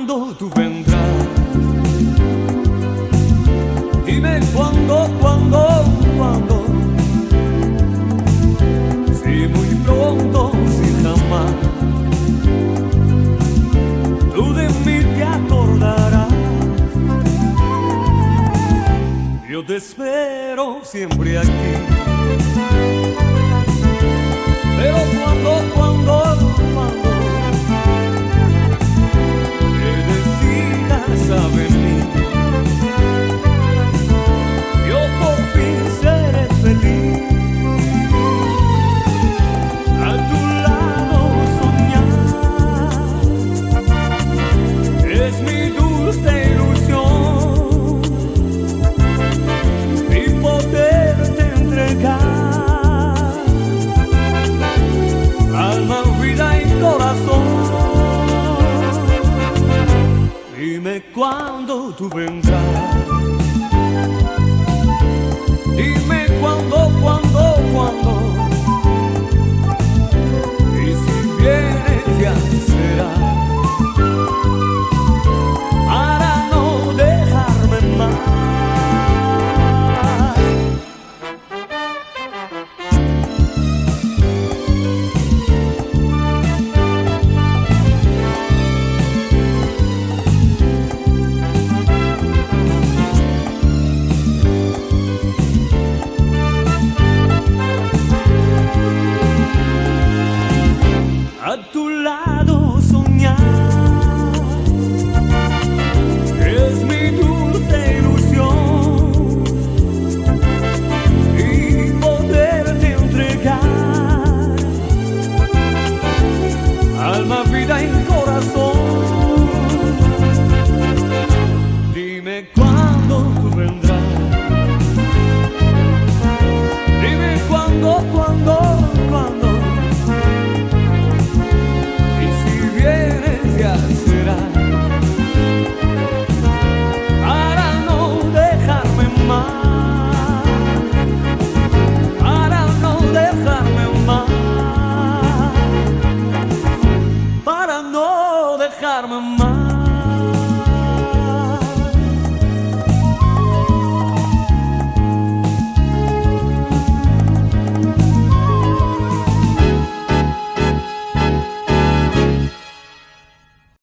cuándo tú vendrás. Dime cuándo, cuándo. Si muy pronto, si jamás. Tú de mí te acordarás. Yo te espero siempre aquí. Pero cuando te decidas a venir, yo por fin seré feliz. A tu lado soñar es mi dulce ilusión, y poderte entregar alma, vida y corazón. Dime cuándo tú vendrás. Dime cuándo. Y si vienes ya será para no dejarme más. A tu lado soñar es mi dulce ilusión, y poderte entregar alma, vida y corazón. Dime cuándo tú vendrás. Dime cuándo. Dejarme más.